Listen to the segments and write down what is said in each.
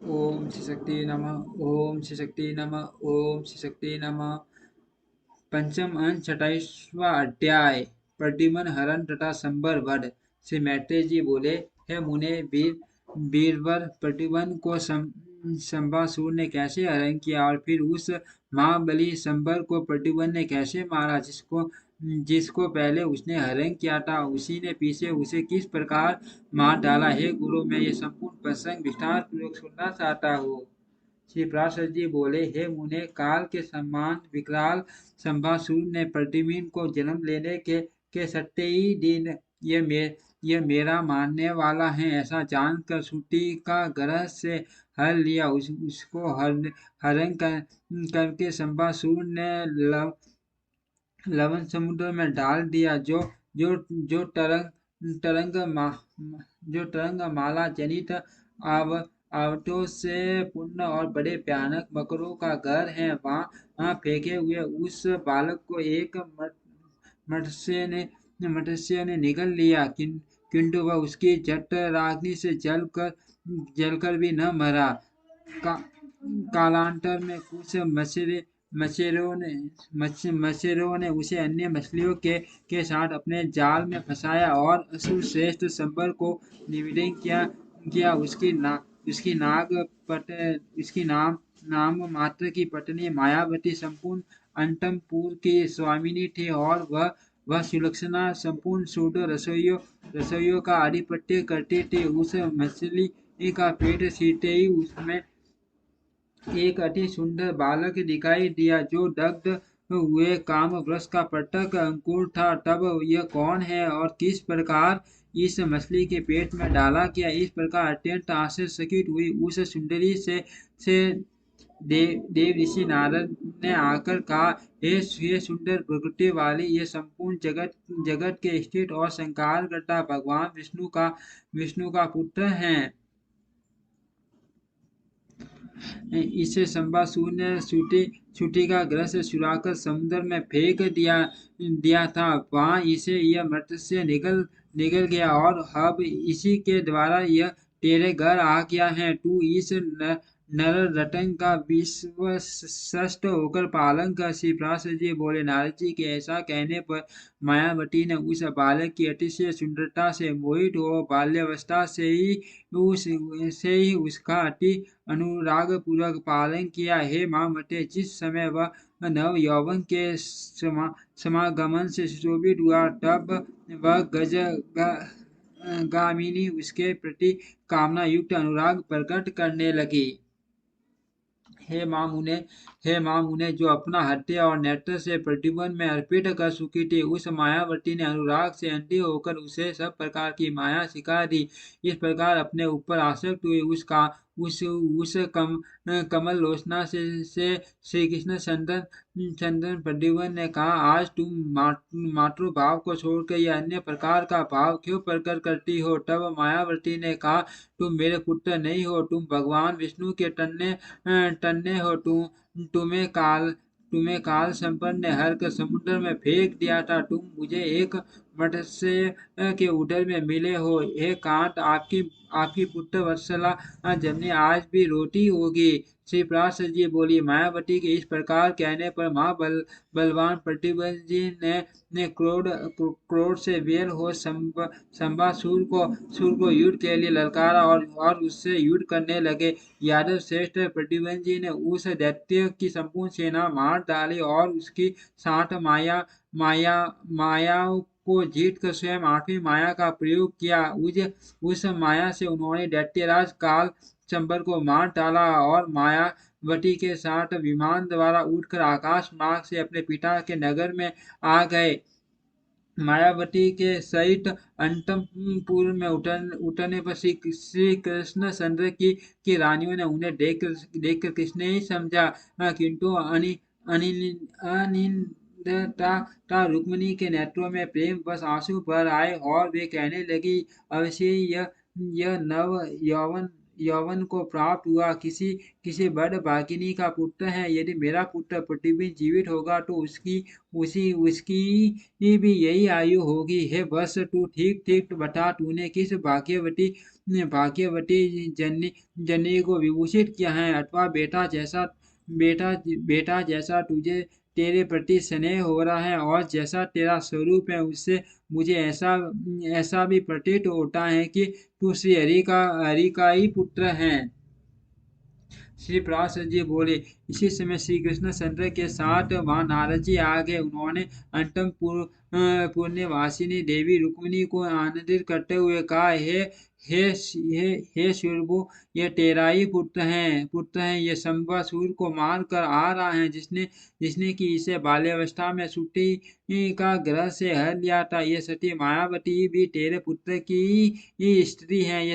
ओम श्री शक्ति नमः। ओम श्री शक्ति नमः। ओम श्री शक्ति नमः। पंचम अंश 28वां अध्याय। प्रद्युम्न हरण तथा संबर वध। श्री मैत्रेय जी बोले, हे मुने, वीरवर प्रद्युम्न को संबासुर ने कैसे हरण किया और फिर उस महाबली संबर को प्रद्युम्न ने कैसे मारा, जिसको जिसको पहले उसने हरण किया था उसी ने पीछे उसे किस प्रकार मार डाला। हे गुरु, मैं ये संपूर्ण प्रसंग विस्तार पूर्वक सुनना चाहता हूँ। श्री पराशर जी बोले, हे मुने, काल के समान विकराल संभासुर ने प्रद्युम्न को जन्म लेने के सत्ते ही दिन ये मेरा मानने वाला है ऐसा जानकर सूटी का ग्रह से हर लिया। उसको हरण करके संभासुर ने लवण समुद्र में डाल दिया। जो जो तरंग मा, जो तरंग माला जनित आव आवटों से पूर्ण और बड़े भयानक मकरों का घर है, वहां फेंके हुए उस बालक को एक मत्स्य ने निगल लिया, किंतु वह उसकी जठराग्नि से जलकर भी न मरा। का, कालांतर में कुछ मछेरों ने उसे अन्य मछलियों के साथ अपने जाल में फंसाया और असुर श्रेष्ठ संबर को निवेदन किया। उसकी नाग पट उसकी नाम मात्र की पत्नी मायावती संपूर्ण अंतपुर की स्वामिनी थी और वह सुलक्षणा संपूर्ण सूडो रसोइयों का आधिपत्य करती थी। उस मछली का पेट सीते ही उसमें एक अति सुंदर बालक दिखाई दिया, जो दग्ध हुए काम वृक्ष का पटक अंकुर था। तब यह कौन है और किस प्रकार इस मछली के पेट में डाला गया। इस प्रकार अत्यंत आश्चर्यचकित हुई उस सुंदरी से देव ऋषि नारद ने आकर कहा, हे सुंदर प्रकृति वाली, ये संपूर्ण जगत के स्थित और संहार करता भगवान विष्णु का पुत्र है। इसे संबासुर ने सूटी का ग्रह से चुराकर समुद्र में फेंक दिया था। वहां इसे यह मत्स्य निगल गया और अब इसी के द्वारा यह तेरे घर आ गया है। तू इस नर रतन का विश्वस्त होकर पालन कर। श्री पराशर जी बोले, नारद जी के ऐसा कहने पर मायावती ने उस बालक की अतिशय सुंदरता से मोहित हो बाल्यावस्था से ही उसका अति अनुराग पूर्वक पालन किया। हे मामते, जिस समय वह नव यौवन के समागमन से सुशोभित हुआ, तब वह गामिनी उसके प्रति कामना युक्त अनुराग प्रकट करने लगी। हे माँ मुने, जो अपना हत्या और नेत्र से प्रद्युम्न में अर्पित कर चुकी थी, उस मायावती ने अनुराग से अंधी होकर उसे सब प्रकार की माया सिखा दी। इस प्रकार अपने ऊपर आसक्त हुई उस कमल लोचना से श्री कृष्ण चंदन प्रद्युम्न ने कहा, आज तुम मातृभाव को छोड़कर यह अन्य प्रकार का भाव क्यों प्रकट करती हो। तब मायावती ने कहा, तुम मेरे पुत्र नहीं हो, तुम भगवान विष्णु के तन्ने हो। तुम्हें काल संपन्न ने हर कर समुद्र में फेंक दिया था। तुम मुझे एक मत्स्य के उदर में मिले हो। हे कांत, आपकी पुत्र वत्सला जननी आज भी रोटी होगी। श्री पराशर जी बोली, मायावती के इस प्रकार कहने पर बलवान प्रद्युम्न जी ने क्रोध से वेल हो संबासुर को युद्ध के लिए ललकारा और उससे युद्ध करने लगे। यादव श्रेष्ठ प्रद्युम्न जी ने उस दैत्य की संपूर्ण सेना मार डाली और उसकी साठ माया को जीत कर स्वयं आठवीं माया का प्रयोग किया। उस माया से उन्होंने दैत्यराज काल चंबर को मार डाला और मायावती के साथ विमान द्वारा उठकर आकाश मार्ग से अपने पिता के नगर में आ गए। मायावती के सहित अंतपुर में उतरने पर श्री कृष्ण चंद्र की रानियों ने उन्हें देखकर कृष्ण ही समझा, किंतु अनिंदता रुक्मिणी के नेत्रों में प्रेम बस आंसू भर आए और वे कहने लगी, अवश्य यह नव यौवन को प्राप्त हुआ, किसी किसी बड़ भागिनी का पुत्र है। यदि मेरा पुत्र प्रतिबिंब जीवित होगा तो उसकी भी यही आयु होगी। हे वत्स, तू ठीक ठीक बता, तूने किस भाग्यवती जननी को विभूषित किया है, अथवा बेटा बेटा जैसा तुझे तेरे प्रति स्नेह हो रहा है और जैसा तेरा स्वरूप है, उससे मुझे ऐसा ऐसा भी प्रतीत होता है कि तू श्री हरि का ही पुत्र है। श्री पराशर जी बोले। इसी समय श्री कृष्ण चंद्र के साथ वहां नारद जी आ गए। उन्होंने अंतम पुण्यवासिनी देवी रुक्मिणी को आनंदित करते हुए कहा, हे शूरभु, ये तेरा ही पुत्र है। ये शंबासुर को मार कर आ रहा है, जिसने कि इसे बाल्यावस्था में सूटी का ग्रह से हर लिया था। ये सती मायावती भी तेरे पुत्र की ही स्त्री है।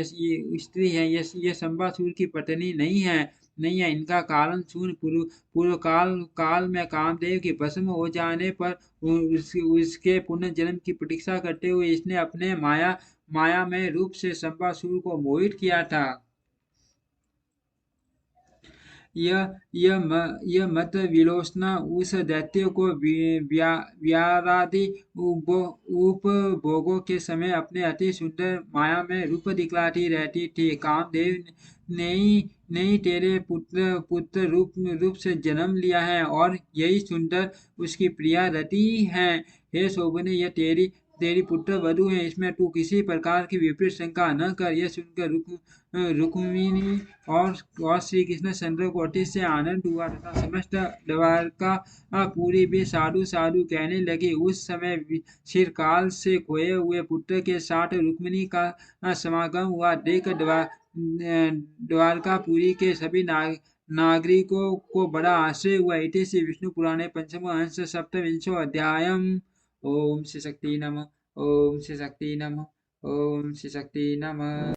ये शंबासुर की पत्नी नहीं है। इनका कारण सुन। पूर्व काल में कामदेव की भस्म हो जाने पर उसके पुनर्जन्म की प्रतीक्षा करते हुए इसने अपने माया में रूप से शंबासुर को मोहित किया था। यह मत विलोचना उस दैत्य को व्यारादि उपभोगों के समय अपने अति सुंदर माया में रूप दिखलाती रहती थी। कामदेव ने ही तेरे पुत्र रूप से जन्म लिया है और यही सुंदर उसकी प्रिया रति है। हे शोभने, यह तेरी पुत्र वधु है, इसमें तू किसी प्रकार की विपरीत शंका न कर। यह सुनकर रुक्मिणी और श्री कृष्ण चंद्र को अतिशय आनंद हुआ तथा समस्त द्वारका पूरी भी साधु साधु कहने लगी। उस समय चिरकाल से खोए हुए पुत्र के साथ रुक्मिणी का समागम हुआ देख द्वारकापुरी के सभी नागरिकों को बड़ा आश्चर्य हुआ। इति श्री विष्णु पुराणे पंचम हंस सप्तविंशो अध्यायम। ओम श्री शक्ति नमः। ओम श्री शक्ति नमः। ओम श्री शक्ति नमः।